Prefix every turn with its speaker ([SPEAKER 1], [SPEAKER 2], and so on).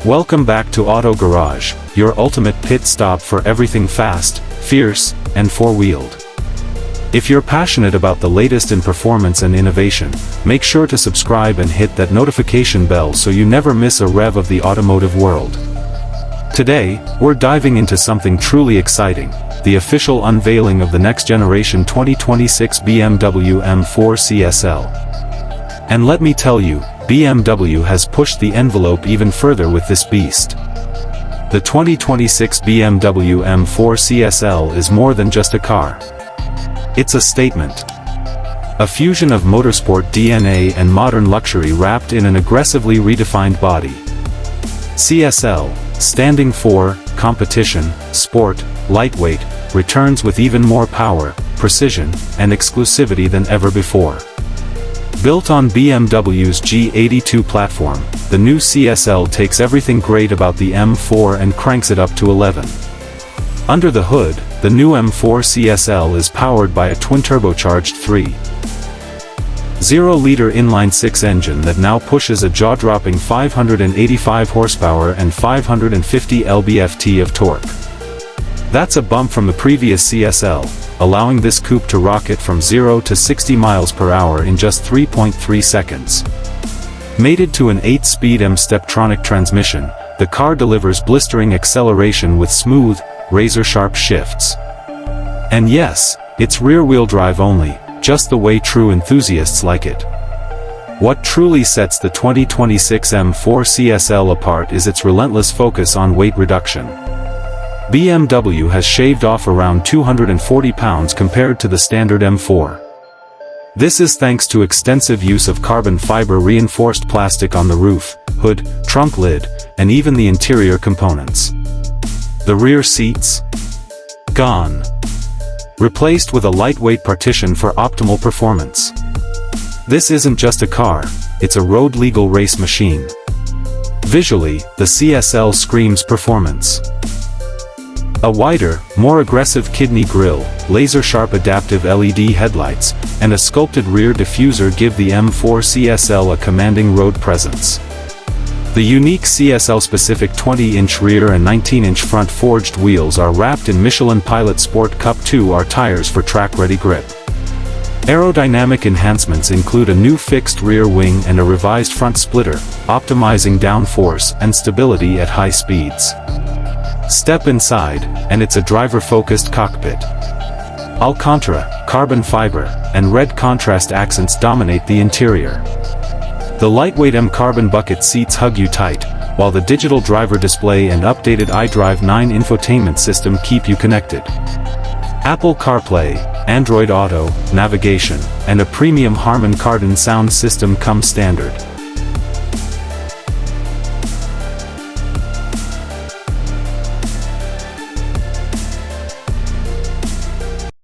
[SPEAKER 1] Welcome back to Auto Garage, your ultimate pit stop for everything fast, fierce, and four-wheeled. If you're passionate about the latest in performance and innovation, make sure to subscribe and hit that notification bell so you never miss a rev of the automotive world. Today, we're diving into something truly exciting, the official unveiling of the next generation 2026 BMW M4 CSL. And let me tell you, BMW has pushed the envelope even further with this beast. The 2026 BMW M4 CSL is more than just a car. It's a statement. A fusion of motorsport DNA and modern luxury wrapped in an aggressively redefined body. CSL, standing for competition, sport, lightweight, returns with even more power, precision, and exclusivity than ever before. Built on BMW's G82 platform, the new CSL takes everything great about the M4 and cranks it up to 11. Under the hood, the new M4 CSL is powered by a twin-turbocharged 3.0-liter inline-six engine that now pushes a jaw-dropping 585 horsepower and 550 lb-ft of torque. That's a bump from the previous CSL, allowing this coupe to rocket from 0 to 60 miles per hour in just 3.3 seconds. Mated to an 8-speed M-Steptronic transmission, the car delivers blistering acceleration with smooth, razor-sharp shifts. And yes, it's rear-wheel drive only, just the way true enthusiasts like it. What truly sets the 2026 M4 CSL apart is its relentless focus on weight reduction. BMW has shaved off around 240 pounds compared to the standard M4. This is thanks to extensive use of carbon fiber reinforced plastic on the roof, hood, trunk lid, and even the interior components. The rear seats? Gone. Replaced with a lightweight partition for optimal performance. This isn't just a car, it's a road-legal race machine. Visually, the CSL screams performance. A wider, more aggressive kidney grille, laser-sharp adaptive LED headlights, and a sculpted rear diffuser give the M4 CSL a commanding road presence. The unique CSL-specific 20-inch rear and 19-inch front forged wheels are wrapped in Michelin Pilot Sport Cup 2R tires for track-ready grip. Aerodynamic enhancements include a new fixed rear wing and a revised front splitter, optimizing downforce and stability at high speeds. Step inside, and it's a driver-focused cockpit. Alcantara, carbon fiber, and red contrast accents dominate the interior. The lightweight M-carbon bucket seats hug you tight, while the digital driver display and updated iDrive 9 infotainment system keep you connected. Apple CarPlay, Android Auto, navigation, and a premium Harman Kardon sound system come standard.